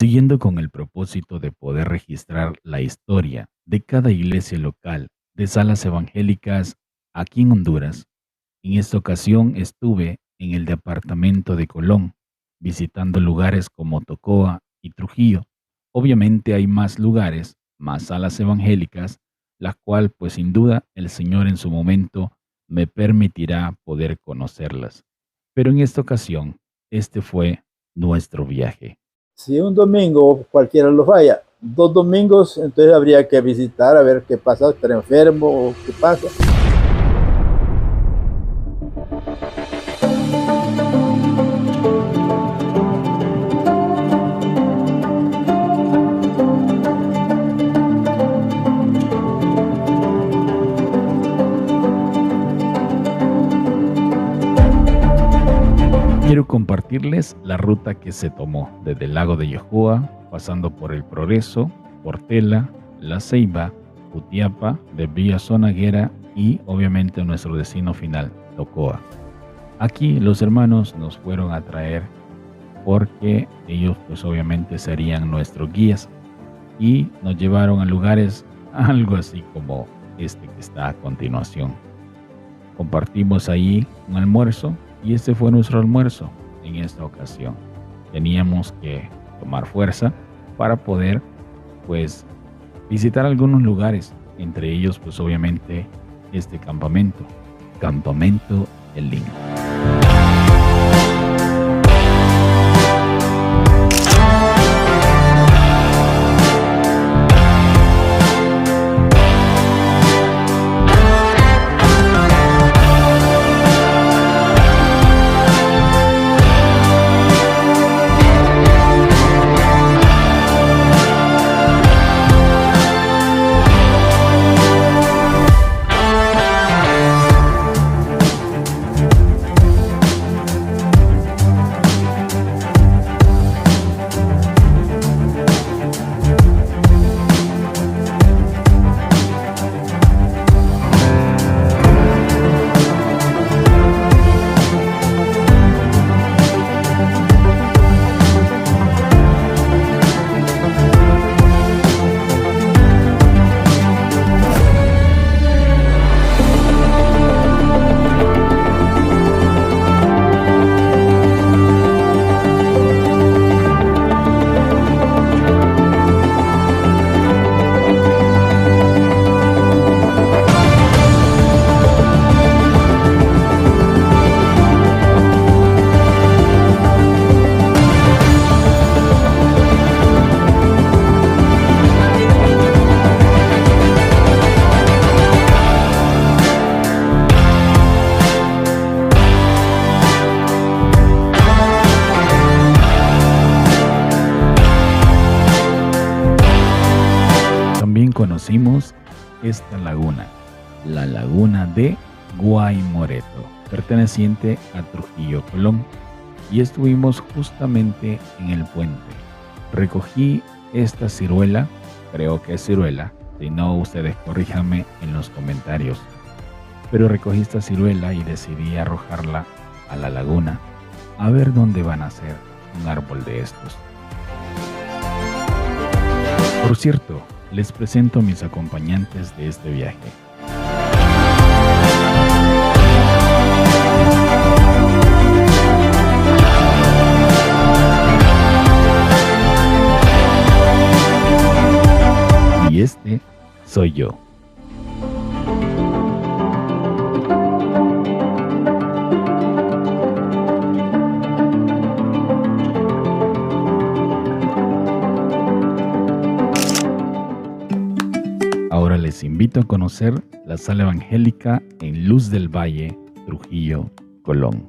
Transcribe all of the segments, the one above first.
Siguiendo con el propósito de poder registrar la historia de cada iglesia local de salas evangélicas aquí en Honduras. En esta ocasión estuve en el departamento de Colón, visitando lugares como Tocoa y Trujillo. Obviamente hay más lugares, más salas evangélicas, la cual pues sin duda el Señor en su momento me permitirá poder conocerlas. Pero en esta ocasión, este fue nuestro viaje. Si un domingo cualquiera lo falla, 2 domingos, entonces habría que visitar a ver qué pasa, estar enfermo o qué pasa. Quiero compartirles la ruta que se tomó desde el lago de Yohoa, pasando por El Progreso, Portela, La Ceiba, Jutiapa, de Villa Zonaguera y obviamente nuestro destino final, Tocoa. Aquí los hermanos nos fueron a traer porque ellos pues obviamente serían nuestros guías y nos llevaron a lugares algo así como este que está a continuación. Compartimos ahí un almuerzo y este fue nuestro almuerzo en esta ocasión. Teníamos que tomar fuerza para poder pues visitar algunos lugares, entre ellos pues obviamente este campamento, Campamento El Lino. Conocimos esta laguna, la laguna de Guaymoreto, perteneciente a Trujillo, Colón, y estuvimos justamente en el puente. Recogí esta ciruela, creo que es ciruela, si no ustedes corríjanme en los comentarios, pero recogí esta ciruela y decidí arrojarla a la laguna a ver dónde van a ser un árbol de estos. Por cierto, les presento a mis acompañantes de este viaje. Y este soy yo. Ahora les invito a conocer la sala evangélica en Luz del Valle, Trujillo, Colón.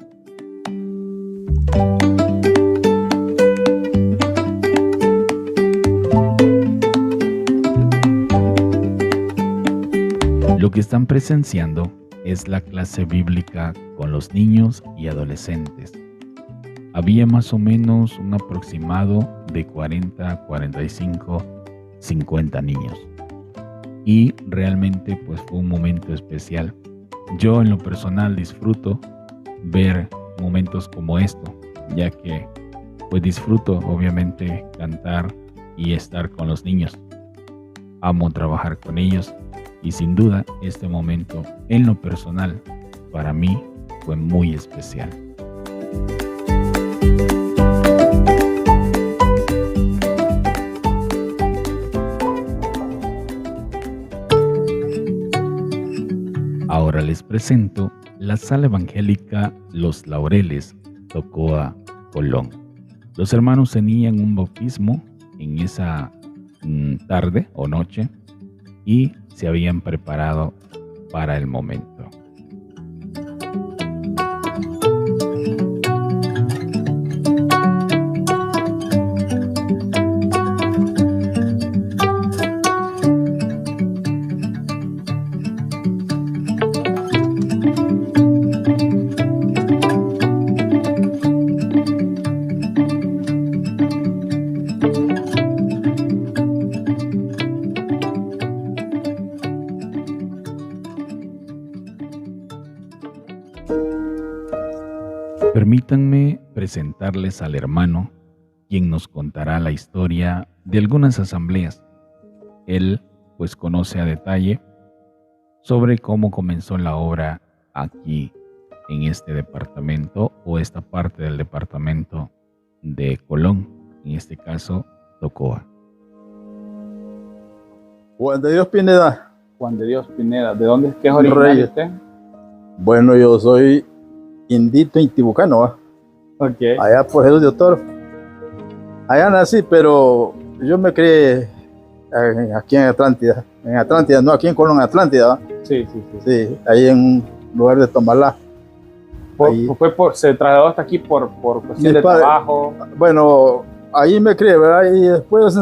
Lo que están presenciando es la clase bíblica con los niños y adolescentes. Había más o menos un aproximado de 40, 45, 50 niños. Y realmente pues fue un momento especial. Yo en lo personal disfruto ver momentos como esto, ya que pues disfruto obviamente cantar y estar con los niños. Amo trabajar con ellos y sin duda este momento en lo personal para mí fue muy especial. Ahora les presento la Sala Evangélica Los Laureles, Tocoa, Colón. Los hermanos tenían un bautismo en esa tarde o noche y se habían preparado para el momento. Permítanme presentarles al hermano, quien nos contará la historia de algunas asambleas. Él, pues, conoce a detalle sobre cómo comenzó la obra aquí, en este departamento o esta parte del departamento de Colón, en este caso, Tocoa. Juan de Dios Pineda. Juan de Dios Pineda. ¿De dónde? ¿Qué es originario usted? Bueno, yo soy indito intibucano, ¿va? Okay. Allá por Jesús de Otoro. Allá nací, pero yo me crié aquí en Atlántida. En Atlántida, no aquí en Colón, Atlántida, ¿va? Sí. Sí, ahí en un lugar de Tomalá. Se trasladó hasta aquí por cuestión de trabajo. Bueno, ahí me crié, ¿verdad? Y después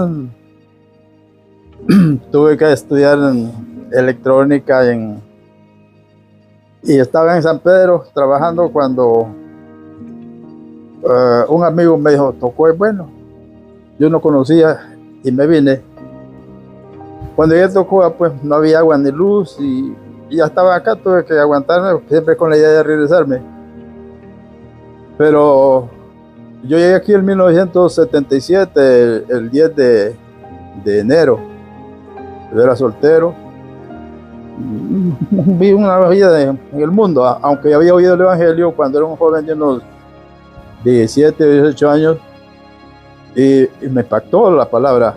tuve que estudiar en electrónica y estaba en San Pedro trabajando cuando un amigo me dijo, Tocoa es bueno. Yo no conocía y me vine. Cuando llegué a Tocoa, pues no había agua ni luz y ya estaba acá, tuve que aguantarme siempre con la idea de regresarme. Pero yo llegué aquí en 1977, el 10 de enero. Yo era soltero. Vi una vida en el mundo, aunque había oído el Evangelio cuando era un joven de unos 17, 18 años, y me impactó la palabra.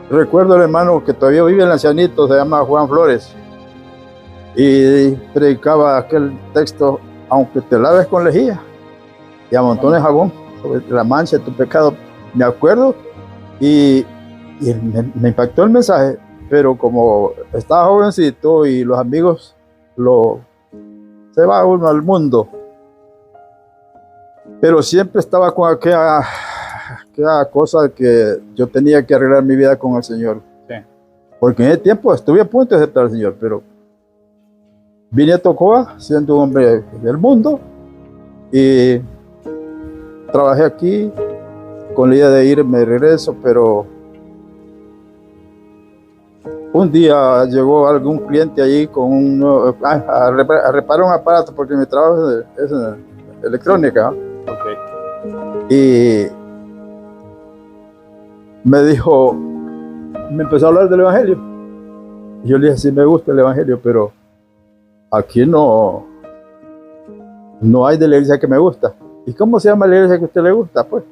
Recuerdo el hermano que todavía vive en el ancianito, se llama Juan Flores, y predicaba aquel texto, aunque te laves con lejía y amontones jabón sobre la mancha de tu pecado. Me acuerdo y me impactó el mensaje. Pero como estaba jovencito y los amigos se va uno al mundo, pero siempre estaba con aquella cosa que yo tenía que arreglar mi vida con el Señor. Sí. Porque en ese tiempo estuve a punto de aceptar al Señor, pero vine a Tocoa siendo un hombre del mundo y trabajé aquí con la idea de irme de regreso, pero un día llegó algún cliente allí con a reparar un aparato, porque mi trabajo es en electrónica. Okay. Y me dijo, me empezó a hablar del Evangelio. Y yo le dije, sí me gusta el Evangelio, pero aquí no hay de la iglesia que me gusta. ¿Y cómo se llama la iglesia que a usted le gusta? Pues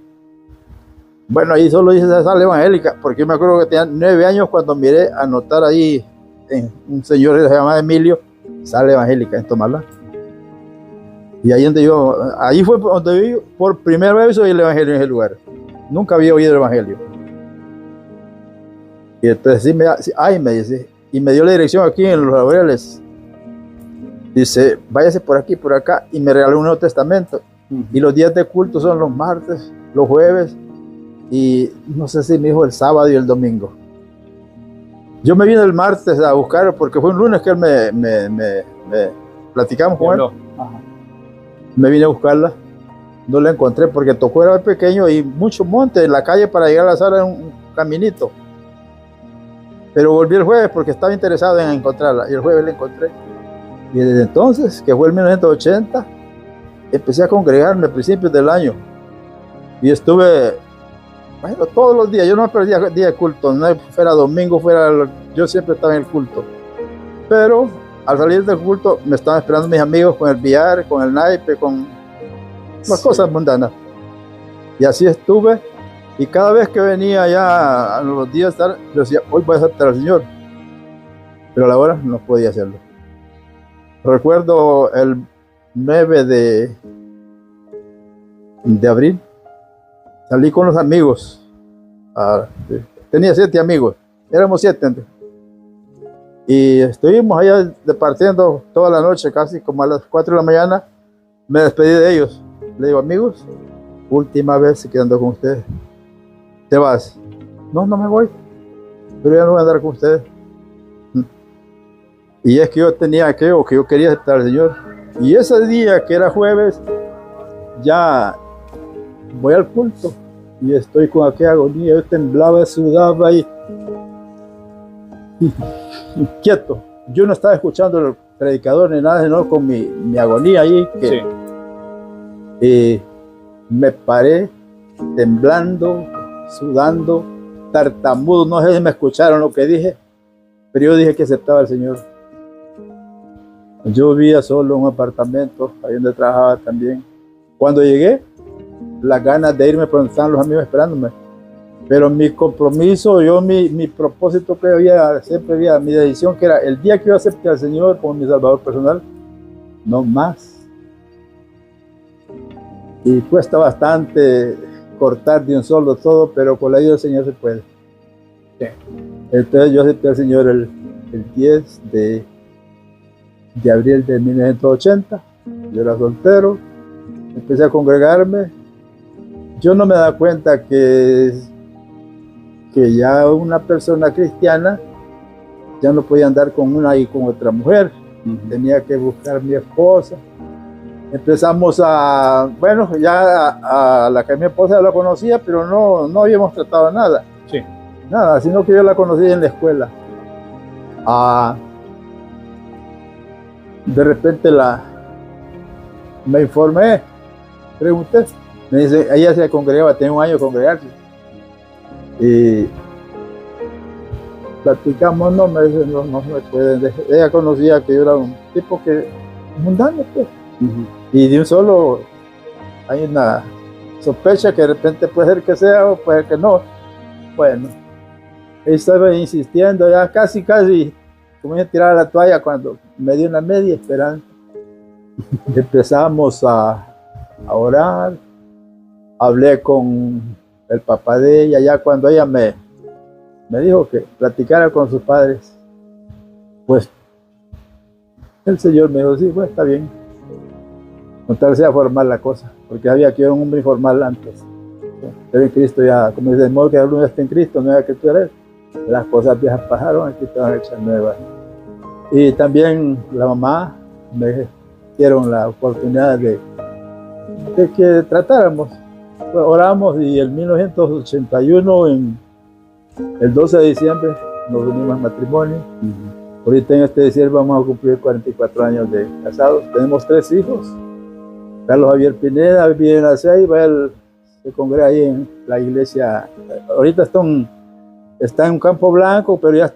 bueno, ahí solo dice esa Sala Evangélica, porque yo me acuerdo que tenía 9 años cuando miré anotar ahí en un señor que se llamaba Emilio, Sala Evangélica en Tomalá. Y ahí fue donde yo por primera vez oí el Evangelio en ese lugar. Nunca había oído el Evangelio. Y entonces me dice, y me dio la dirección aquí en Los Laureles. Dice, váyase por aquí, por acá, y me regaló un Nuevo Testamento. Y los días de culto son los martes, los jueves, y no sé si me dijo el sábado y el domingo. Yo me vine el martes a buscar, porque fue un lunes que él me platicamos con él. Ajá. Me vine a buscarla, no la encontré porque Tocoa era pequeño y mucho monte en la calle para llegar a la sala, un caminito. Pero volví el jueves porque estaba interesado en encontrarla y el jueves la encontré. Y desde entonces, que fue en 1980, empecé a congregarme a principios del año. Y estuve, bueno, todos los días, yo no me perdía día de culto, no fuera domingo, yo siempre estaba en el culto. Pero al salir del culto me estaban esperando mis amigos con el billar, con el naipe, con las cosas mundanas. Y así estuve, y cada vez que venía ya a los días, yo decía, hoy voy a aceptar al Señor. Pero a la hora no podía hacerlo. Recuerdo el 9 de abril, salí con los amigos. Tenía 7 amigos, éramos 7. Y estuvimos allá departiendo toda la noche, casi como a las 4 de la mañana. Me despedí de ellos. Le digo, amigos, última vez que ando con ustedes. ¿Te vas? No, no me voy. Pero ya no voy a andar con ustedes. Y es que yo tenía que yo quería aceptar al Señor. Y ese día, que era jueves, ya voy al culto. Y estoy con aquella agonía. Yo temblaba, sudaba y quieto. Yo no estaba escuchando al predicador ni nada, sino con mi agonía ahí. Y me paré temblando, sudando, tartamudo. No sé si me escucharon lo que dije, pero yo dije que aceptaba al Señor. Yo vivía solo en un apartamento, ahí donde trabajaba también. Cuando llegué, las ganas de irme, pues estaban los amigos esperándome. Pero mi compromiso, mi propósito que siempre había, mi decisión, que era el día que yo acepté al Señor como mi Salvador personal, no más. Y cuesta bastante cortar de un solo todo, pero con la ayuda del Señor se puede. Sí. Entonces yo acepté al Señor el 10 de abril de 1980. Yo era soltero, empecé a congregarme. Yo no me daba cuenta que ya una persona cristiana ya no podía andar con una y con otra mujer. Tenía que buscar mi esposa. Empezamos ya a la que mi esposa ya la conocía, pero no habíamos tratado nada. Sí. Nada, sino que yo la conocí en la escuela. De repente me informé, pregunté, me dice, ella se congregaba, tenía un año de congregarse. Y platicamos, no me dice, no me pueden dejar. Ella conocía que yo era un tipo mundano, pues. Y de un solo hay una sospecha que de repente puede ser que sea o puede ser que no. Bueno, estaba insistiendo, ya casi como a tirar la toalla cuando me dio una media esperanza. Empezamos a orar, hablé con el papá de ella, ya cuando ella me dijo que platicara con sus padres, pues el Señor me dijo, sí, pues está bien, con tal sea formal la cosa, porque había que ir un hombre informal antes. Pero en Cristo ya, como dice, de modo que uno está en Cristo, no es que tú eres. Las cosas viejas pasaron, aquí te van a echar nuevas. Y también la mamá me dieron la oportunidad de que tratáramos. Pues oramos y en 1981, el 12 de diciembre, nos unimos en matrimonio. Ahorita en este diciembre vamos a cumplir 44 años de casados. Tenemos 3 hijos. Carlos Javier Pineda vive en la Ceiba, él se congrega ahí en la iglesia. Ahorita está en un Campo Blanco, pero ya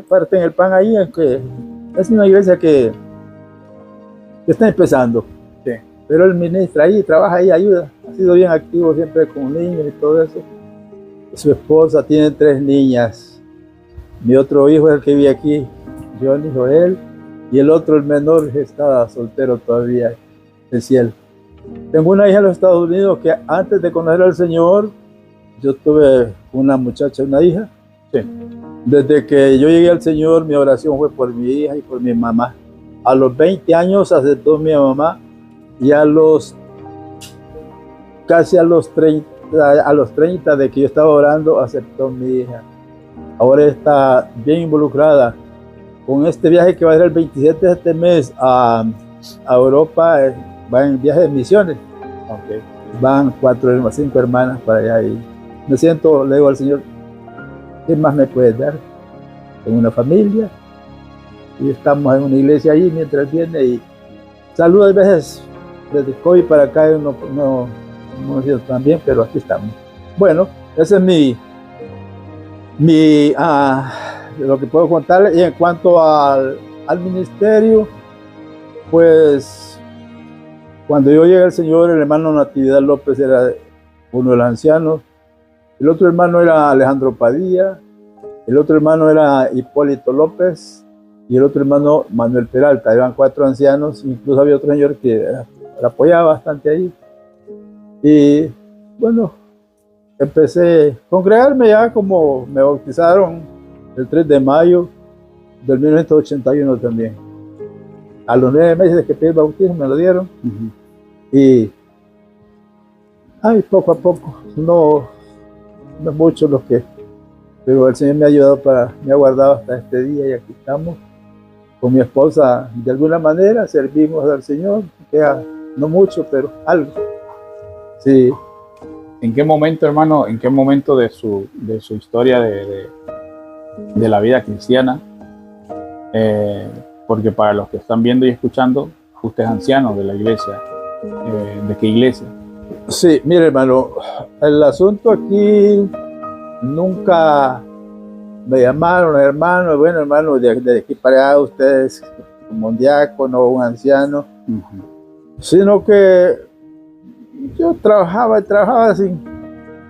parten el pan ahí. Es una iglesia que está empezando. Sí. Pero él ministra ahí, trabaja ahí, ayuda. Ha sido bien activo siempre con niños y todo eso. Su esposa tiene 3 niñas. Mi otro hijo es el que vive aquí, Johnny, Joel. Y el otro, el menor, está soltero todavía, el cielo. Tengo una hija en los Estados Unidos que antes de conocer al Señor, yo tuve una muchacha, una hija. Sí. Desde que yo llegué al Señor, mi oración fue por mi hija y por mi mamá. A los 20 años aceptó mi mamá y casi a los 30 de que yo estaba orando, aceptó mi hija. Ahora está bien involucrada con este viaje que va a ser el 27 de este mes a Europa. Va en viaje de misiones. Okay. Van 5 hermanas para allá y me siento, le digo al Señor, ¿qué más me puedes dar? Tengo una familia y estamos en una iglesia allí mientras viene y saluda a veces desde COVID para acá, no no hemos ido tan bien, pero aquí estamos. Bueno, ese es lo que puedo contarles. Y en cuanto al ministerio, pues cuando yo llegué al Señor, el hermano Natividad López era uno de los ancianos, el otro hermano era Alejandro Padilla, el otro hermano era Hipólito López y el otro hermano Manuel Peralta. Eran 4 ancianos, incluso había otro señor que la apoyaba bastante ahí. Y bueno, empecé a congregarme ya, como me bautizaron el 3 de mayo del 1981 también. A los 9 meses de que pedí el bautismo me lo dieron. Y poco a poco, no es mucho lo que, pero el Señor me ha ayudado, me ha guardado hasta este día, y aquí estamos con mi esposa. De alguna manera servimos al Señor, no mucho, pero algo. Sí. ¿En qué momento, hermano, de su historia de la vida cristiana, porque para los que están viendo y escuchando, usted es anciano de la iglesia, ¿de qué iglesia? Sí, mire, hermano, el asunto aquí, nunca me llamaron hermano, bueno, hermano, de aquí para allá ustedes como un diácono o un anciano, sino que yo trabajaba así.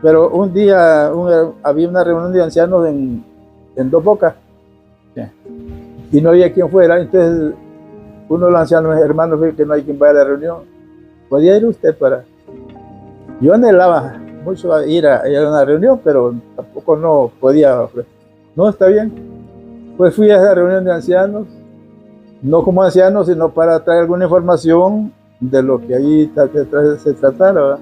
Pero un día había una reunión de ancianos en Dos Bocas, y no había quien fuera. Entonces uno de los ancianos hermanos ve que no hay quien vaya a la reunión. ¿Podía ir usted para? Yo anhelaba mucho ir a una reunión, pero tampoco no podía. No, está bien. Pues fui a esa reunión de ancianos, no como anciano, sino para traer alguna información de lo que ahí se tratara, ¿verdad?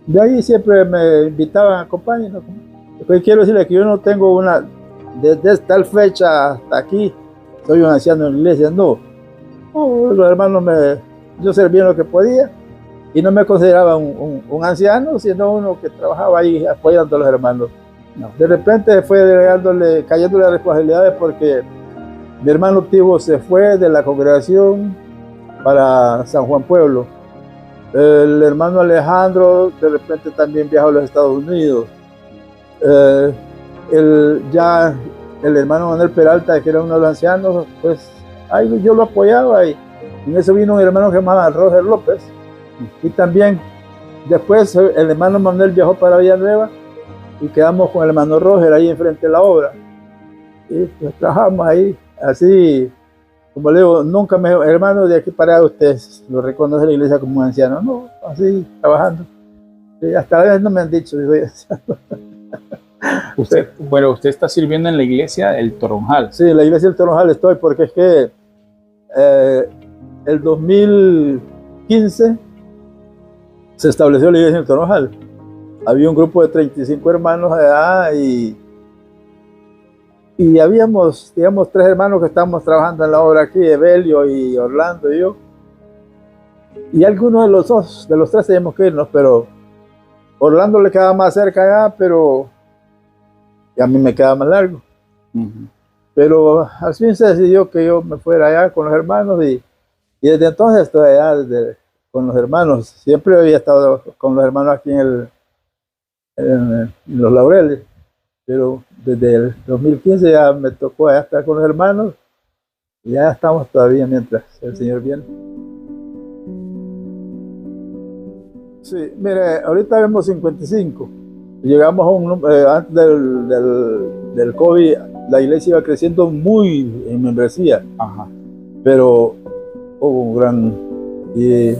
De ahí siempre me invitaban a acompañar. Pues quiero decirle que yo no tengo desde tal fecha hasta aquí, soy un anciano en la iglesia, no. Los hermanos yo servía lo que podía y no me consideraba un anciano, sino uno que trabajaba ahí apoyando a los hermanos. No. De repente fue cayéndole las responsabilidades, porque mi hermano Tibo se fue de la congregación para San Juan Pueblo. El hermano Alejandro de repente también viajó a los Estados Unidos. El hermano Manuel Peralta, que era uno de los ancianos, pues ahí yo lo apoyaba, y en eso vino un hermano que se llamaba Roger López. Y también después el hermano Manuel viajó para Villanueva y quedamos con el hermano Roger ahí enfrente de la obra. Y pues trabajamos ahí, así, como le digo, nunca hermano, de aquí para allá ustedes lo reconoce la iglesia como un anciano, no, así, trabajando. Y hasta a veces no me han dicho, soy anciano. Usted está sirviendo en la iglesia del Toronjal. Sí, en la iglesia del Toronjal estoy, porque es que el 2015 se estableció la iglesia del Toronjal. Había un grupo de 35 hermanos allá, y habíamos, digamos, 3 hermanos que estábamos trabajando en la obra aquí, Evelio y Orlando y yo. Y algunos de los 3 teníamos que irnos, pero Orlando le quedaba más cerca allá, pero a mí me quedaba más largo. Pero al fin se decidió que yo me fuera allá con los hermanos, y desde entonces estoy allá con los hermanos. Siempre había estado con los hermanos aquí en Los Laureles, pero desde el 2015 ya me tocó allá estar con los hermanos, y ya estamos todavía mientras el Señor viene. Sí, mire, ahorita vemos 55. Llegamos a un número, antes del COVID, la iglesia iba creciendo muy en membresía. Pero hubo un gran... Y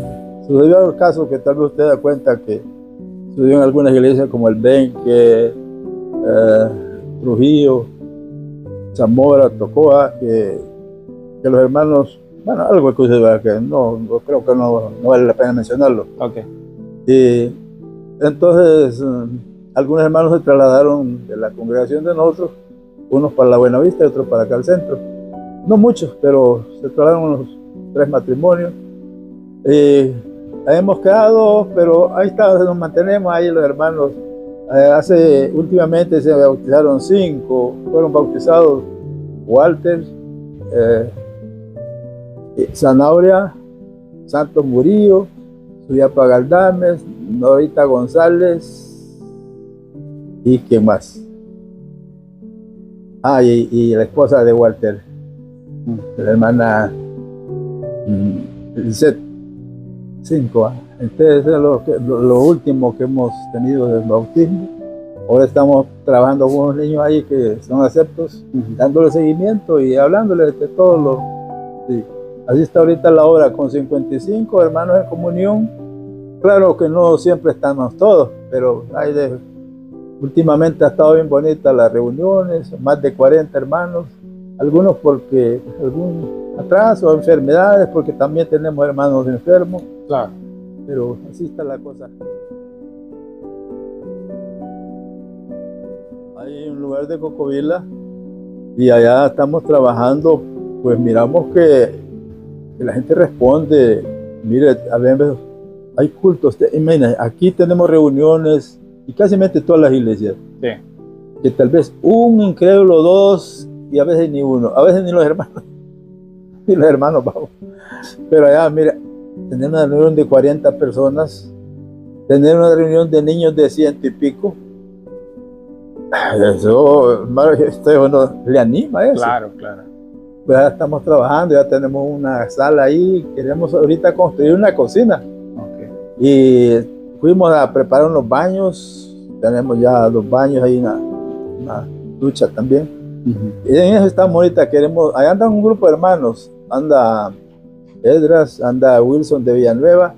sucedió el caso que tal vez usted da cuenta que sucedió en algunas iglesias como el Benque, Trujillo, Zamora, Tocoa, que los hermanos, bueno, algo que usted que no creo que no vale la pena mencionarlo. Y entonces algunos hermanos se trasladaron de la congregación de nosotros, unos para la Buenavista y otros para acá al centro. No muchos, pero se trasladaron unos 3 matrimonios. Hemos quedado, pero ahí está, nos mantenemos ahí los hermanos. Últimamente se bautizaron 5, fueron bautizados Walter, Zanabria, Santos Murillo, Juliapa Galdames, Norita González y ¿quién más? Y la esposa de Walter, la hermana Lisette. 5. Entonces es lo último que hemos tenido del bautismo. Ahora estamos trabajando con unos niños ahí que son aceptos, dándole seguimiento y hablándoles de todo lo... Sí. Así está ahorita la hora, con 55 hermanos en comunión. Claro que no siempre estamos todos, pero últimamente ha estado bien bonita las reuniones, más de 40 hermanos, algunos porque algún atraso, enfermedades, porque también tenemos hermanos enfermos. Claro. Pero así está la cosa. Hay un lugar de Cocovila y allá estamos trabajando, pues miramos que la gente responde. Mire, a veces hay cultos, imagínate, aquí tenemos reuniones y casi todas las iglesias. Sí. Que tal vez un incrédulo, 2 y a veces ni uno, a veces ni los hermanos, vamos. Pero allá, mira, tener una reunión de 40 personas, tener una reunión de niños de 100 y pico, eso, bueno, le anima eso. Claro. Pues ya estamos trabajando, ya tenemos una sala ahí, queremos ahorita construir una cocina. Okay. Y fuimos a preparar unos baños, tenemos ya los baños ahí, una ducha también. Y en eso estamos ahorita, ahí anda un grupo de hermanos, anda Edras, anda Wilson de Villanueva,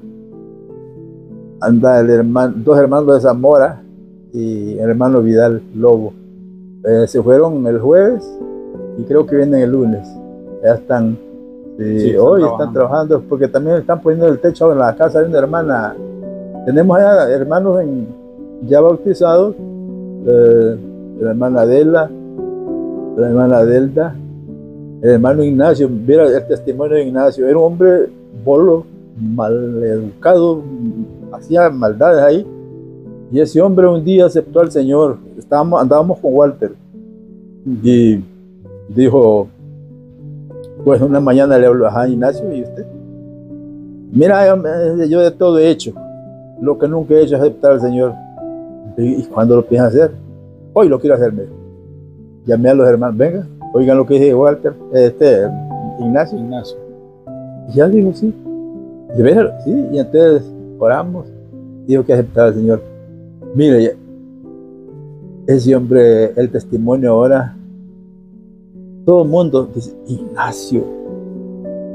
anda dos hermanos de Zamora y el hermano Vidal Lobo. Se fueron el jueves y creo que vienen el lunes. Ya están, hoy están trabajando porque también están poniendo el techo en la casa de una hermana. Tenemos allá hermanos ya bautizados, la hermana Adela, la hermana Delda, el hermano Ignacio. Mira el testimonio de Ignacio, era un hombre bolo, maleducado, hacía maldades ahí, y ese hombre un día aceptó al Señor. Andábamos con Walter y dijo, pues una mañana le habló a Ignacio, ¿y usted? Mira, yo de todo he hecho, lo que nunca he hecho es aceptar al Señor. ¿Y cuándo lo piensas hacer? Hoy lo quiero hacer. Llamé a los hermanos, venga, oigan lo que dice Walter, Ignacio. Y ya dijo, sí. De veras, sí, y entonces oramos, dijo que aceptaba al Señor. Mire, ese hombre, el testimonio ahora, todo el mundo dice, Ignacio.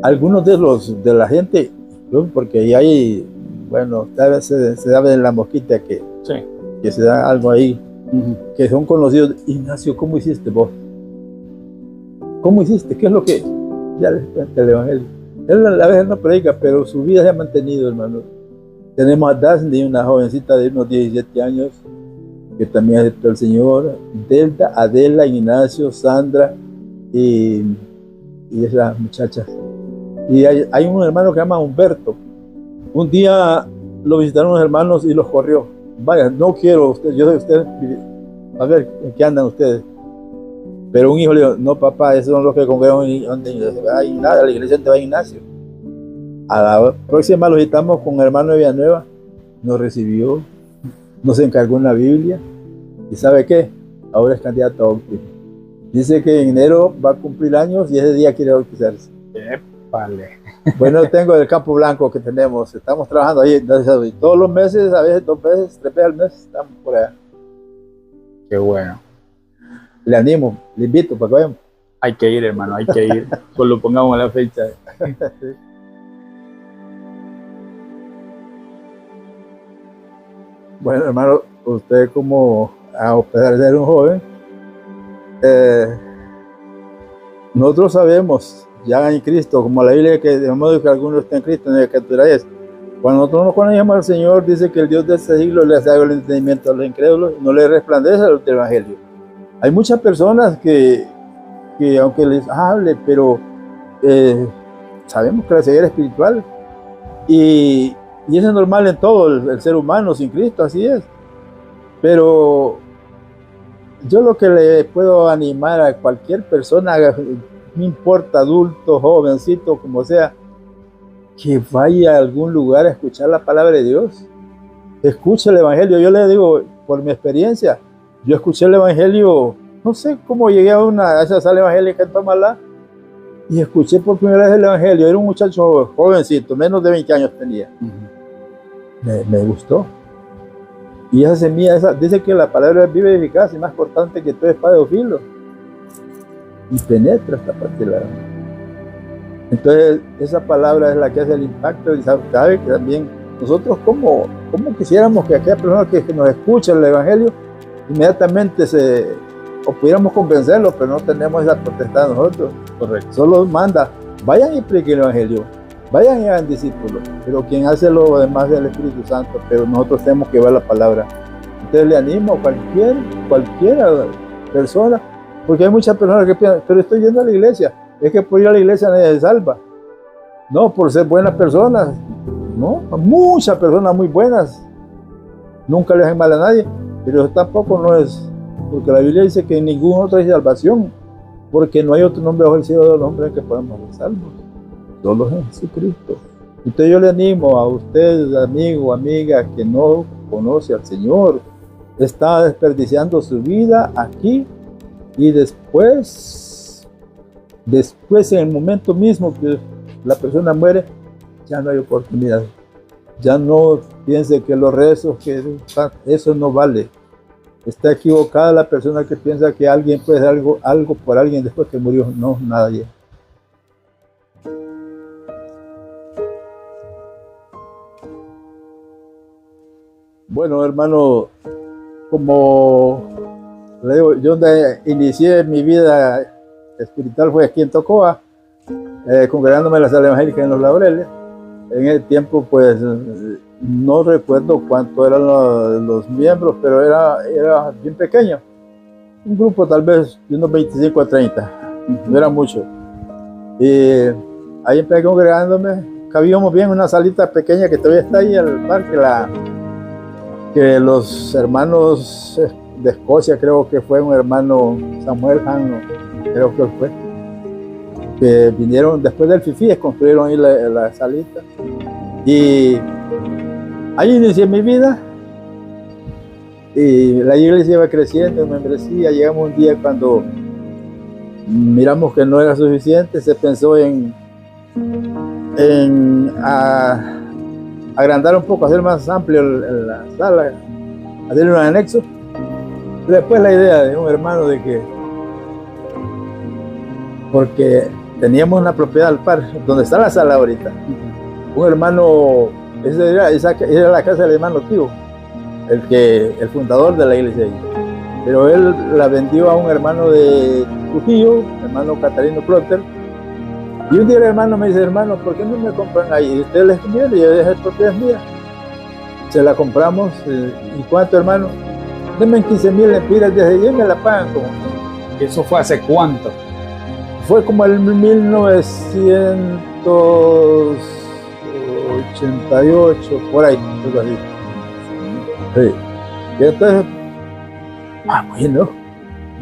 Algunos de la gente, porque ahí hay, bueno, tal vez se sabe en la mosquita que se da algo ahí, que son conocidos. Ignacio, ¿cómo hiciste vos? ¿Cómo hiciste? ¿Qué es lo que? Ya les cuenta el evangelio. Él a veces no predica, pero su vida se ha mantenido, hermano. Tenemos a Dasni, una jovencita de unos 17 años, que también aceptó al Señor. Delta, Adela, Ignacio, Sandra y esas muchachas. Y hay un hermano que se llama Humberto. Un día lo visitaron los hermanos y los corrió. Vaya, no quiero usted, yo de ustedes, a ver en qué andan ustedes. Pero un hijo le dijo, no papá, esos son los que congregan a la iglesia te va a Ignacio. A la próxima lo visitamos con el hermano de Villanueva, nos recibió, nos encargó una Biblia, y ¿sabe qué? Ahora es candidato a bautismo. Dice que en enero va a cumplir años y ese día quiere bautizarse. Vale. Bueno, tengo el Campo Blanco que tenemos, estamos trabajando ahí, todos los meses, a veces 2 veces, 3 veces al mes, estamos por allá. Qué bueno. Le animo, le invito para que vayan. Hay que ir, hermano, hay que ir. Solo pongamos la fecha. Bueno, hermano, usted como, a pesar de ser un joven, nosotros sabemos, ya en Cristo, como la Biblia que de modo que algunos estén en Cristo, en la escritura es, cuando nosotros nos conocemos al Señor, dice que el Dios de este siglo le hace el entendimiento a los incrédulos y no le resplandece el evangelio. Hay muchas personas que aunque les hable, pero sabemos que la ceguera espiritual y eso es normal en todo el ser humano sin Cristo, así es. Pero yo lo que le puedo animar a cualquier persona, no importa adulto, jovencito, como sea, que vaya a algún lugar a escuchar la palabra de Dios. Escuche el Evangelio. Yo le digo, por mi experiencia, yo escuché el Evangelio, no sé cómo llegué a esa sala evangélica en Tomalá, y escuché por primera vez el Evangelio. Era un muchacho jovencito, menos de 20 años tenía. Me gustó. Y esa semilla, dice que la palabra es viva y eficaz y más cortante que toda espada de dos filos. Y penetra esta parte de la alma. Entonces, esa palabra es la que hace el impacto, y sabe que también nosotros, como quisiéramos que aquella persona que nos escucha el Evangelio, inmediatamente o pudiéramos convencerlo, pero no tenemos esa potestad nosotros. Correcto. Solo manda, vayan y prediquen el Evangelio, vayan y hagan discípulos, pero quien hace lo demás es el Espíritu Santo, pero nosotros tenemos que ver la palabra. Entonces le animo a cualquiera persona, porque hay muchas personas que piensan, pero estoy yendo a la iglesia, es que por ir a la iglesia nadie se salva. No, por ser buenas personas, no, muchas personas muy buenas, nunca le hacen mal a nadie, pero tampoco no es, porque la Biblia dice que en ningún otro hay salvación, porque no hay otro nombre bajo el cielo de los hombres que podamos ser salvos, solo en Jesucristo. Entonces yo le animo a usted, amigo, amiga, que no conoce al Señor, está desperdiciando su vida aquí, y después en el momento mismo que la persona muere, ya no hay oportunidad. Ya no piense que los rezos, que eso no vale. Está equivocada la persona que piensa que alguien puede hacer algo por alguien después que murió. No, nadie. Bueno, hermano, como le digo, yo donde inicié mi vida espiritual fue aquí en Tocoa, congregándome en la sala evangélica en Los Laureles. En el tiempo, pues, no recuerdo cuántos eran los miembros, pero era bien pequeño. Un grupo tal vez de unos 25 a 30, no era mucho. Y ahí empecé congregándome, cabíamos bien en una salita pequeña que todavía está ahí en el parque, que los hermanos de Escocia, creo que fue un hermano Samuel Han, creo que fue, que vinieron después del FIFI, construyeron ahí la salita, y ahí inicié mi vida, y la iglesia iba creciendo en membresía. Llegamos un día cuando miramos que no era suficiente, se pensó en agrandar un poco, hacer más amplio la sala, hacerle un anexo. Después la idea de un hermano de que, porque teníamos una propiedad al par, donde está la sala ahorita, un hermano, esa era la casa del hermano Tío, el fundador de la iglesia ahí. Pero él la vendió a un hermano de Trujillo, hermano Catarino Plotter. Y un día el hermano me dice, hermano, ¿por qué no me compran ahí? Ustedes les conviene, yo dejé propiedad mía. Se la compramos. ¿Y cuánto, hermano? Denme 15,000 lempiras desde allí y me la pagan como. ¿Eso fue hace cuánto? Fue como el 1988, por ahí, algo así. Sí. Y entonces, bueno,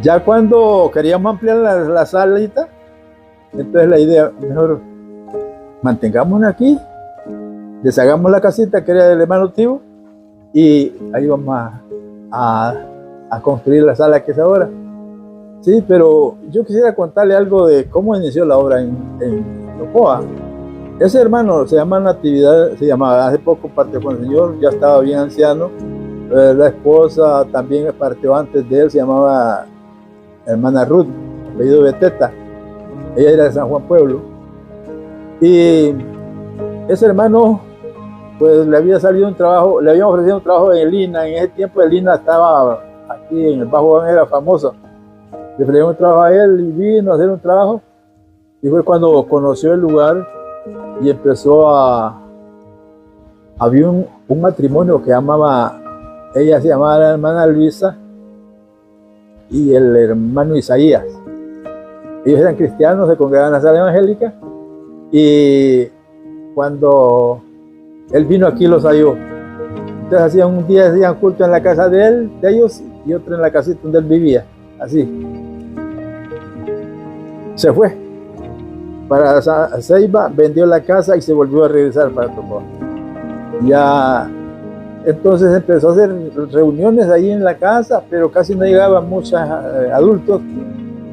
ya cuando queríamos ampliar la salita, entonces la idea, mejor mantengámonos aquí, deshagamos la casita que era del hermano Tío, y ahí vamos a construir la sala que es ahora. Sí, pero yo quisiera contarle algo de cómo inició la obra en Tocoa. Ese hermano se llama Natividad, se llamaba, hace poco partió con el Señor, ya estaba bien anciano. La esposa también partió antes de él, se llamaba hermana Ruth, apellido Beteta. Ella era de San Juan Pueblo. Y ese hermano, pues le había salido un trabajo, le habían ofrecido un trabajo en el INA. En ese tiempo el INA estaba aquí en el Bajo Ban, era famoso. Le ofrecieron un trabajo a él y vino a hacer un trabajo. Y fue cuando conoció el lugar y empezó había un matrimonio que ella se llamaba la hermana Luisa y el hermano Isaías. Ellos eran cristianos, se congregaban en la sala evangélica, y cuando él vino aquí los halló. Entonces un día hacían culto en la casa de ellos, y otro en la casita donde él vivía, así. Se fue. para Ceiba, vendió la casa y se volvió a regresar para Tocoa. Ya, entonces empezó a hacer reuniones ahí en la casa, pero casi no llegaban muchos adultos.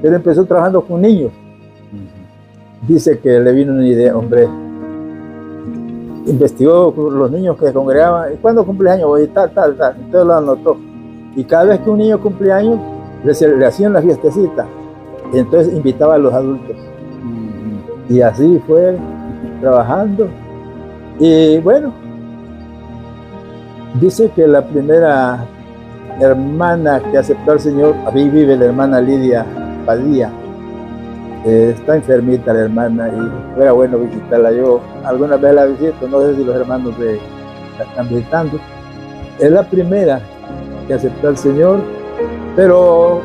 Él empezó trabajando con niños. Dice que le vino una idea, hombre. Investigó con los niños que se congregaban. ¿Y cuándo cumple años? Y tal. Entonces lo anotó. Y cada vez que un niño cumplía años, le hacían la fiestecita. Y entonces invitaba a los adultos. Y así fue trabajando. Y bueno, dice que la primera hermana que aceptó al Señor, ahí vive la hermana Lidia Padilla. Está enfermita la hermana y fuera bueno visitarla. Yo alguna vez la visito, no sé si los hermanos la están visitando. Es la primera que aceptó al Señor, pero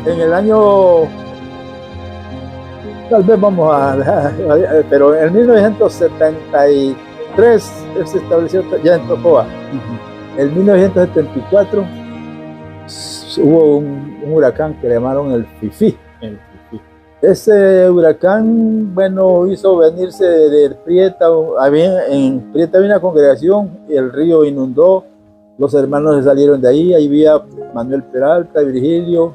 en el año, tal vez vamos a dejar, pero en 1973 él se estableció ya en Tocoa. En 1974 hubo un huracán que le llamaron el Fifi. Ese huracán, bueno, hizo venirse de Prieta. En Prieta había una congregación y el río inundó. Los hermanos se salieron de ahí. Ahí vivía Manuel Peralta, Virgilio,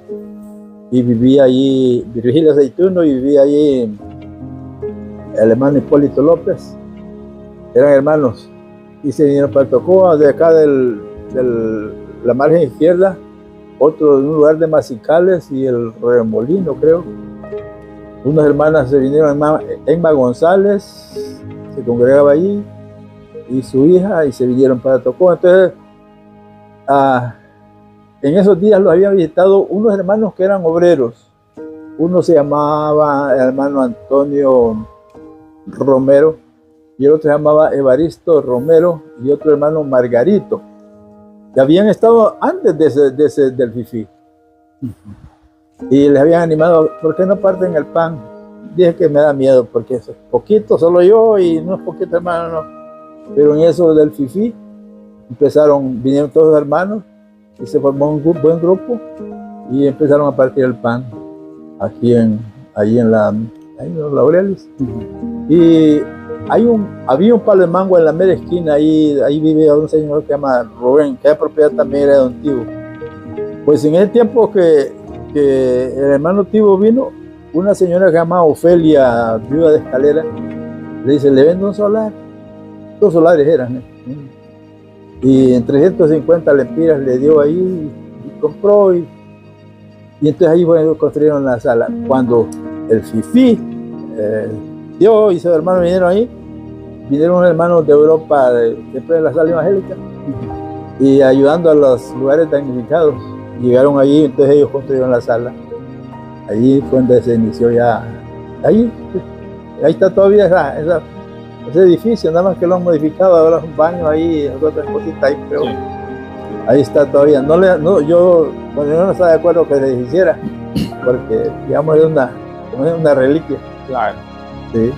y vivía allí Virgilio Aceituno, y vivía allí el hermano Hipólito López. Eran hermanos y se vinieron para Tocoa, de acá de la margen izquierda, otro de un lugar de Macicales y el Remolino, creo. Unas hermanas se vinieron, Emma González se congregaba allí, y su hija, y se vinieron para Tocoa. Entonces, en esos días los habían visitado unos hermanos que eran obreros. Uno se llamaba el hermano Antonio Romero, y el otro se llamaba Evaristo Romero, y otro hermano Margarito, que habían estado antes del Fifi. Y les habían animado, ¿por qué no parten el pan? Dije que me da miedo, porque es poquito, solo yo y unos poquitos hermanos, no. Pero en eso del Fifi, vinieron todos los hermanos, y se formó un buen grupo, y empezaron a partir el pan, ahí en los Laureles. Y había un palo de mango en la mera esquina, ahí vivía un señor que se llama Rubén, que la propiedad también era de don Tibo. Pues en el tiempo que el hermano Tibo vino, una señora que se llama Ofelia, viuda de Escalera, le dice, le vendo un solar. 2 solares eran, y en 350 lempiras le dio ahí, y compró, y entonces ahí construyeron la sala. Cuando el Fifi yo y sus hermanos vinieron ahí, vinieron unos hermanos de Europa, después de la sala evangélica, y ayudando a los lugares damnificados. Llegaron allí, entonces ellos construyeron la sala. Allí fue donde se inició ya. Ahí está todavía ese edificio, nada más que lo han modificado, ahora es un baño ahí, otras cositas ahí, pero sí. Ahí está todavía. Yo no estaba de acuerdo que se hiciera, porque digamos es una reliquia. Claro. Sí.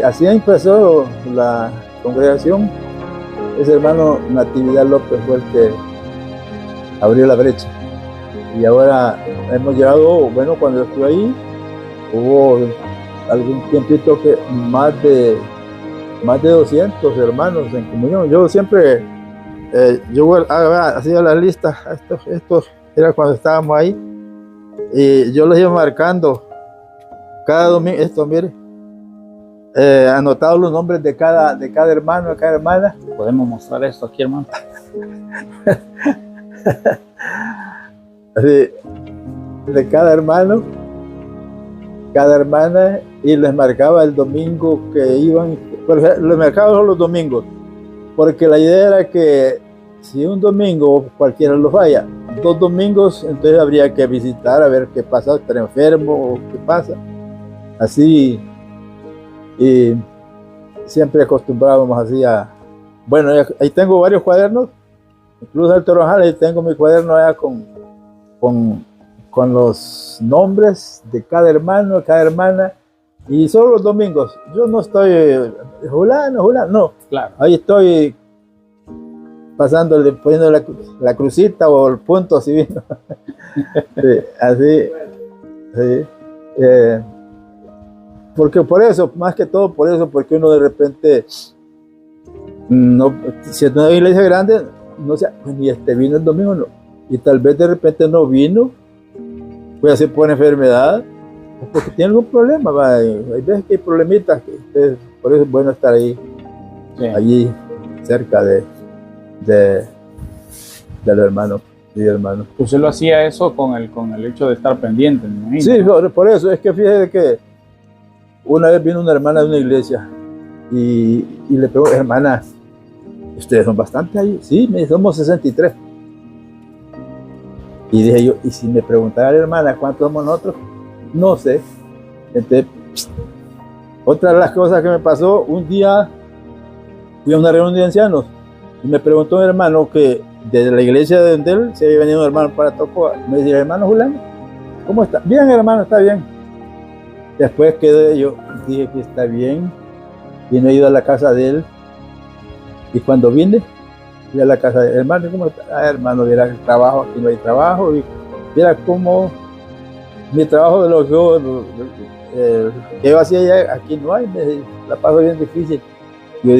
Así empezó la congregación. Ese hermano Natividad López fue el que abrió la brecha. Y ahora hemos llegado, bueno, cuando yo estuve ahí, hubo algún tiempito que más de 200 hermanos en comunión. Yo siempre, hacía la lista, esto era cuando estábamos ahí, y yo les iba marcando cada domingo, esto mire, anotados los nombres de cada hermano, de cada hermana. Podemos mostrar esto aquí, hermano. De cada hermano, cada hermana, y les marcaba el domingo que iban, les marcaba los domingos, porque la idea era que si un domingo cualquiera los vaya, 2 domingos, entonces habría que visitar a ver qué pasa, estar enfermo o qué pasa, así. Y siempre acostumbrábamos así bueno, ahí tengo varios cuadernos, incluso el Torojal, ahí tengo mi cuaderno allá con los nombres de cada hermano, de cada hermana, y solo los domingos. Yo no estoy Julano, no. Claro. Ahí estoy poniendo la crucita o el punto civil. Sí, así. Sí. porque por eso, más que todo por eso, porque uno de repente, no, si es una iglesia grande, no sé, ni vino el domingo, no, y tal vez de repente no vino, puede ser por enfermedad, o porque tiene algún problema, va. Hay veces que hay problemitas, por eso es bueno estar ahí, sí, allí, cerca de los hermanos y hermanos. Usted lo hacía eso con el hecho de estar pendiente, me imagino. Sí, por eso, es que fíjese que una vez vino una hermana de una iglesia y le pregunto, hermana, ¿ustedes son bastante ahí? Sí, me dice, somos 63. Y dije yo, ¿y si me preguntara la hermana cuántos somos nosotros? No sé. Entonces, otra de las cosas que me pasó, un día fui a una reunión de ancianos y me preguntó un hermano que desde la iglesia de él se había venido un hermano para Tocoa. Me dice, hermano Julián, ¿cómo está? Bien, hermano, está bien. Después quedé yo, dije que está bien, y no he ido a la casa de él. Y cuando vine, fui a la casa de él, hermano, ¿cómo está? Ah, hermano, viera el trabajo, aquí no hay trabajo, y viera cómo mi trabajo de lo que yo hacía allá, aquí no hay, la paso bien difícil. Yo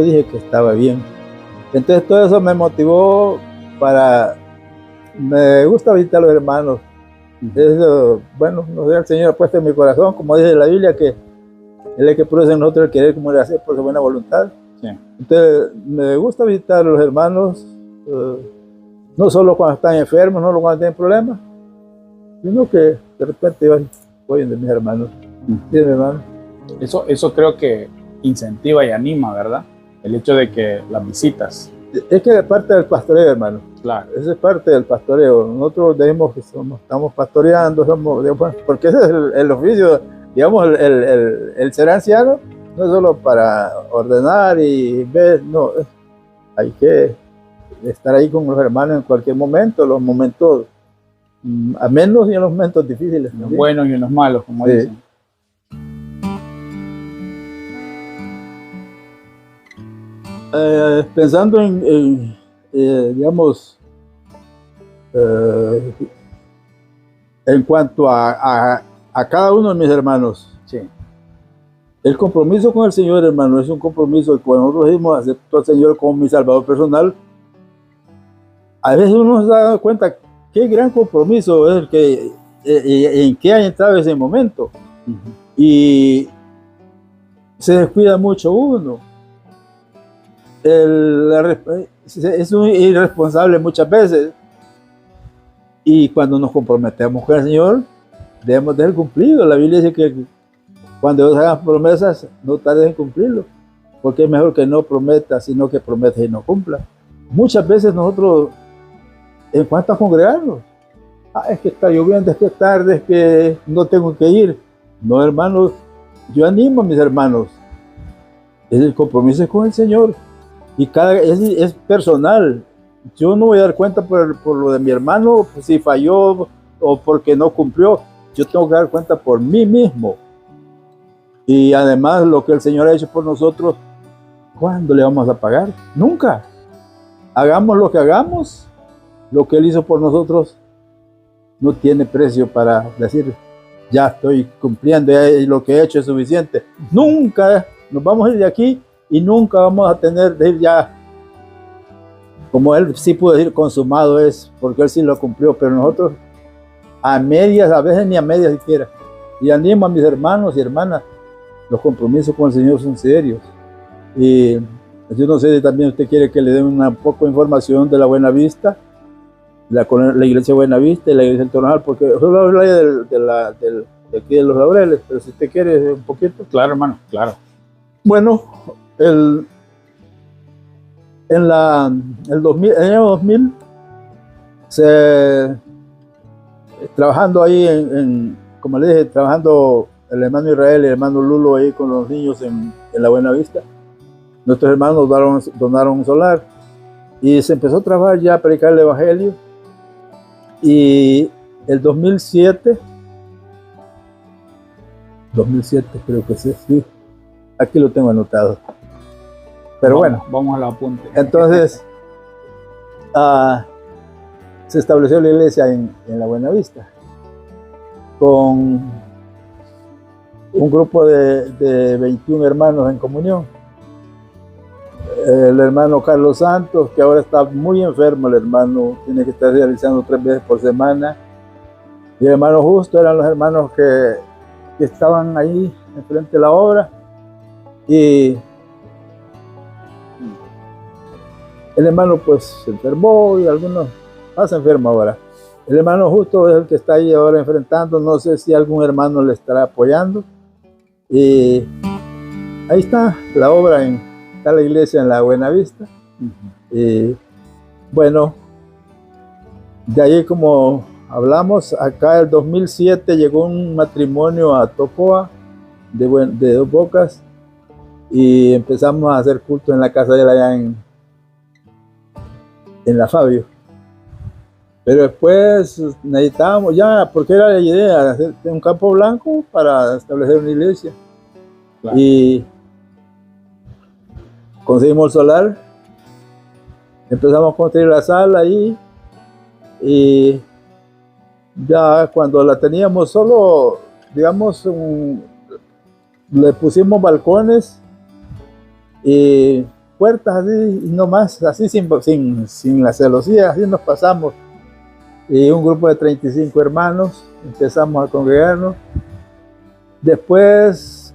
dije que estaba bien. Entonces todo eso me motivó me gusta visitar a los hermanos. Eso, bueno, no sé, el Señor ha puesto en mi corazón, como dice la Biblia, que Él es que produce en nosotros el querer como el hacer por su buena voluntad. Sí. Entonces, me gusta visitar a los hermanos, no solo cuando están enfermos, no solo cuando tienen problemas, sino que de repente voy de mis hermanos. Sí, mi hermano. Eso creo que incentiva y anima, ¿verdad? El hecho de que las visitas. Es que es parte del pastoreo, hermano. Claro. Eso es parte del pastoreo. Nosotros decimos que estamos pastoreando, porque ese es el oficio, digamos, el ser anciano, no es solo para ordenar y ver, no, hay que estar ahí con los hermanos en cualquier momento, los momentos amenos y en los momentos difíciles. En los buenos y en los malos, como dicen. Pensando digamos, en cuanto a cada uno de mis hermanos, sí. El compromiso con el Señor, hermano, es un compromiso que cuando nosotros decimos acepto al Señor como mi Salvador personal, a veces uno se da cuenta qué gran compromiso es el que, en qué ha entrado ese momento. Y se descuida mucho uno. Es un irresponsable muchas veces, y cuando nos comprometemos con el Señor debemos de ser cumplidos. La Biblia dice que cuando Dios haga promesas no tardes en cumplirlo, porque es mejor que no prometa sino que prometa y no cumpla. Muchas veces nosotros, en cuanto a congregarnos, es que está lloviendo, es que es tarde, es que no tengo que ir. No, hermanos, yo animo a mis hermanos, el compromiso es con el Señor. Y es personal. Yo no voy a dar cuenta por lo de mi hermano, si falló o porque no cumplió. Yo tengo que dar cuenta por mí mismo. Y además lo que el Señor ha hecho por nosotros, ¿cuándo le vamos a pagar? Nunca. Hagamos lo que hagamos, lo que Él hizo por nosotros no tiene precio para decir, ya estoy cumpliendo, y lo que he hecho es suficiente. Nunca nos vamos a ir de aquí y nunca vamos a tener de ir ya, como Él sí pudo decir, consumado es, porque Él sí lo cumplió, pero nosotros a medias, a veces ni a medias siquiera. Y animo a mis hermanos y hermanas, los compromisos con el Señor son serios. Y yo no sé si también usted quiere que le den una poco de información de la Buenavista, la iglesia Buenavista y la iglesia del Tornal, porque solo habla de aquí de los Laureles, pero si usted quiere un poquito. Claro, hermano, claro. Bueno, en el año 2000, trabajando ahí como le dije, trabajando el hermano Israel y el hermano Lulo ahí con los niños en la Buenavista, nuestros hermanos donaron un solar y se empezó a trabajar ya a predicar el Evangelio. Y el 2007 creo que sí, aquí lo tengo anotado. Pero vamos a la apunte. Entonces, se estableció la iglesia en la Buenavista con un grupo de 21 hermanos en comunión. El hermano Carlos Santos, que ahora está muy enfermo, el hermano tiene que estar realizando 3 veces por semana. Y el hermano Justo eran los hermanos que estaban ahí enfrente de la obra. Y el hermano pues se enfermó y algunos más se enferman ahora. El hermano Justo es el que está ahí ahora enfrentando, no sé si algún hermano le estará apoyando. Y ahí está la obra, está la iglesia en la Buenavista. Y bueno, de ahí como hablamos, acá el 2007 llegó un matrimonio a Tocoa de Dos Bocas y empezamos a hacer culto en la casa de él allá en la Fabio. Pero después necesitábamos ya, porque era la idea, hacer un campo blanco para establecer una iglesia. Claro. Y conseguimos el solar, empezamos a construir la sala ahí, y ya cuando la teníamos solo, digamos, le pusimos balcones y puertas así, y no más, así sin la celosía, así nos pasamos. Y un grupo de 35 hermanos empezamos a congregarnos. Después,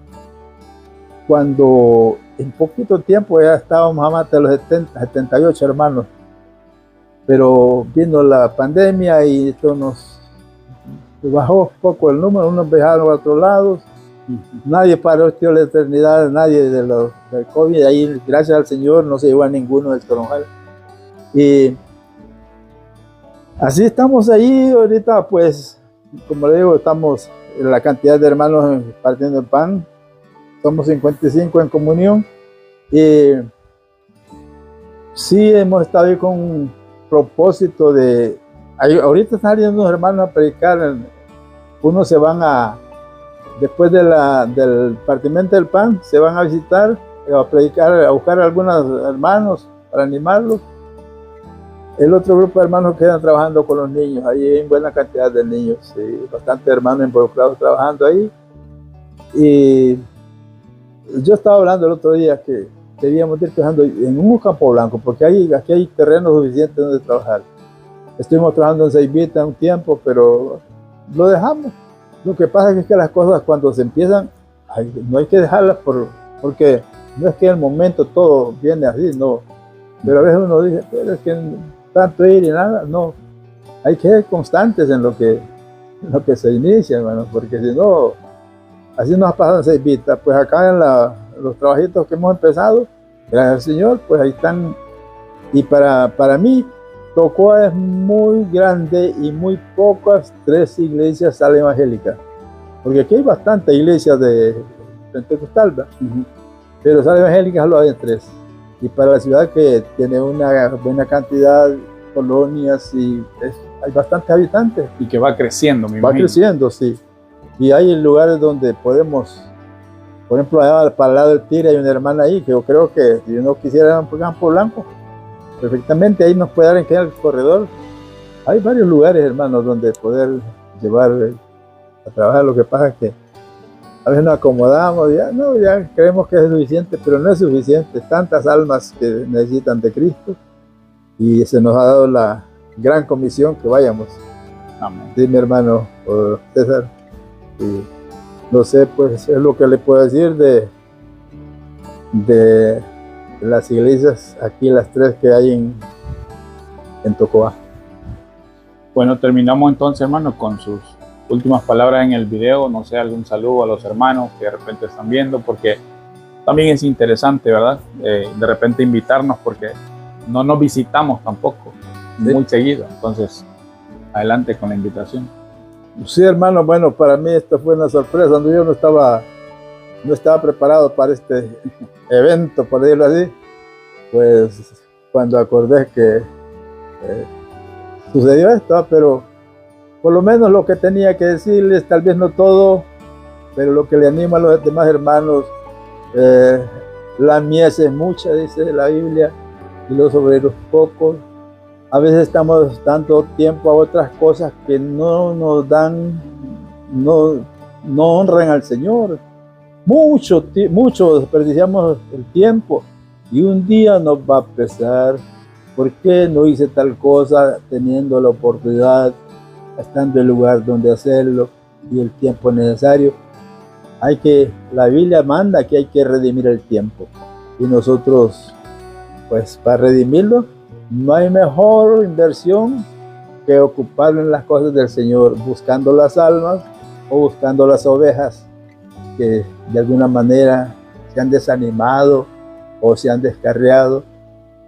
cuando en poquito tiempo ya estábamos a más de los 78 hermanos, pero vino la pandemia y esto nos bajó un poco el número, unos viajaron a otros lados, nadie paró la eternidad, nadie del COVID, ahí gracias al Señor no se llevó a ninguno del Toronjal. Y así estamos ahí ahorita, pues, como le digo, estamos en la cantidad de hermanos partiendo el pan, somos 55 en comunión, y sí hemos estado ahí con un propósito de, ahorita están saliendo unos hermanos a predicar, unos se van después del partimiento del pan, se van a visitar, a predicar, a buscar a algunos hermanos para animarlos. El otro grupo de hermanos quedan trabajando con los niños, ahí hay buena cantidad de niños, sí, bastantes hermanos involucrados trabajando ahí. Y yo estaba hablando el otro día que debíamos ir trabajando en un campo blanco, porque aquí hay terreno suficiente donde trabajar. Estuvimos trabajando en Ceibita un tiempo, pero lo dejamos. Lo que pasa es que las cosas cuando se empiezan, no hay que dejarlas porque no es que en el momento todo viene así, no. Pero a veces uno dice, pero es que tanto ir y nada, no. Hay que ser constantes en lo que se inicia, hermano, porque si no, así nos ha pasado en Ceibita. Pues acá en los trabajitos que hemos empezado, gracias al Señor, pues ahí están. Y para mí, Tocoa es muy grande y muy pocas 3 iglesias salen evangélicas. Porque aquí hay bastantes iglesias de pentecostal, pero salen evangélicas solo hay 3. Y para la ciudad que tiene una buena cantidad de colonias y hay bastantes habitantes. Y que va creciendo, Va creciendo, sí. Y hay lugares donde podemos, por ejemplo, allá para el lado del Tigre hay una hermana ahí, que yo creo que si uno quisiera un campo blanco, perfectamente ahí nos puede dar en el corredor. Hay varios lugares, hermanos, donde poder llevar a trabajar. Lo que pasa es que a veces nos acomodamos, ya creemos que es suficiente, pero no es suficiente. Tantas almas que necesitan de Cristo y se nos ha dado la gran comisión que vayamos. Amén. Sí, mi hermano César. Y no sé, pues es lo que le puedo decir de las iglesias, aquí las 3 que hay en Tocoa. Bueno, terminamos entonces, hermano, con sus últimas palabras en el video. No sé, algún saludo a los hermanos que de repente están viendo, porque también es interesante, ¿verdad? De repente invitarnos, porque no nos visitamos tampoco muy seguido. Entonces, adelante con la invitación. Sí, hermano, bueno, para mí esto fue una sorpresa, cuando yo no estaba preparado para este evento, por decirlo así. Pues cuando acordé que sucedió esto, pero por lo menos lo que tenía que decirles, tal vez no todo, pero lo que le anima a los demás hermanos, la mies es mucha, dice la Biblia, y los obreros pocos. A veces estamos dando tiempo a otras cosas que no nos dan, no honran al Señor. mucho desperdiciamos el tiempo y un día nos va a pesar. ¿Por qué no hice tal cosa teniendo la oportunidad, estando en el lugar donde hacerlo y el tiempo necesario? La Biblia manda que hay que redimir el tiempo. Y nosotros, pues para redimirlo, no hay mejor inversión que ocuparlo en las cosas del Señor, buscando las almas o buscando las ovejas que de alguna manera se han desanimado o se han descarriado.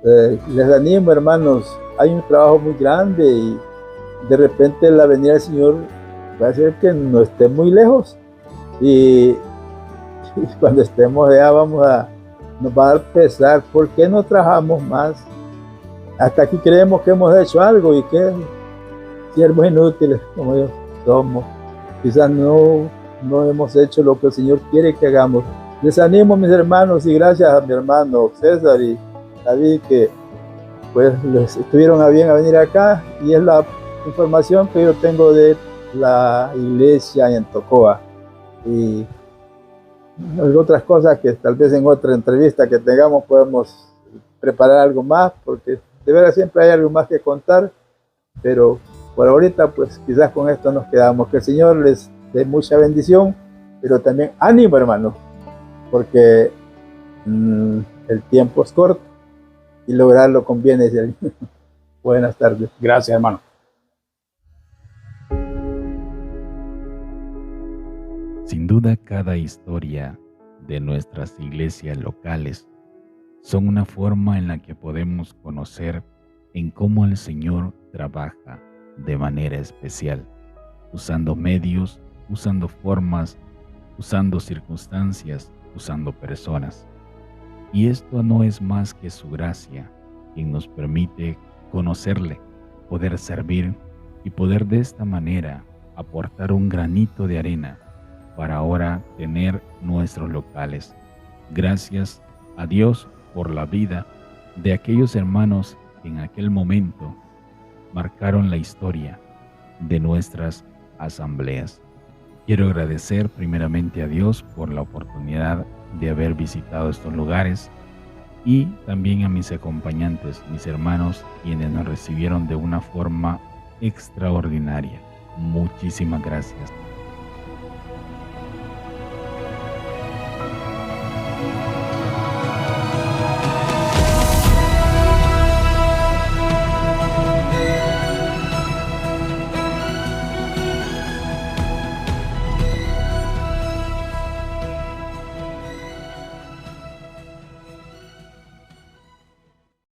Les animo, hermanos, hay un trabajo muy grande y de repente la venida del Señor va a ser que no esté muy lejos y cuando estemos allá nos va a dar pesar. ¿Por qué no trabajamos más? Hasta aquí creemos que hemos hecho algo y que siervos inútiles como ellos somos. Quizás no hemos hecho lo que el Señor quiere que hagamos. Les animo, mis hermanos, y gracias a mi hermano César y David que pues les estuvieron a bien a venir acá, y es la información que yo tengo de la iglesia en Tocoa y otras cosas que tal vez en otra entrevista que tengamos podemos preparar algo más, porque de verdad siempre hay algo más que contar, pero por ahorita pues quizás con esto nos quedamos. Que el Señor les dé mucha bendición, pero también ánimo, hermano, porque el tiempo es corto y lograrlo conviene. Buenas tardes. Gracias, hermano. Sin duda, cada historia de nuestras iglesias locales son una forma en la que podemos conocer en cómo el Señor trabaja de manera especial, usando medios, usando formas, usando circunstancias, usando personas. Y esto no es más que su gracia, quien nos permite conocerle, poder servir y poder de esta manera aportar un granito de arena para ahora tener nuestros locales. Gracias a Dios por la vida de aquellos hermanos que en aquel momento marcaron la historia de nuestras asambleas. Quiero agradecer primeramente a Dios por la oportunidad de haber visitado estos lugares y también a mis acompañantes, mis hermanos, quienes nos recibieron de una forma extraordinaria. Muchísimas gracias.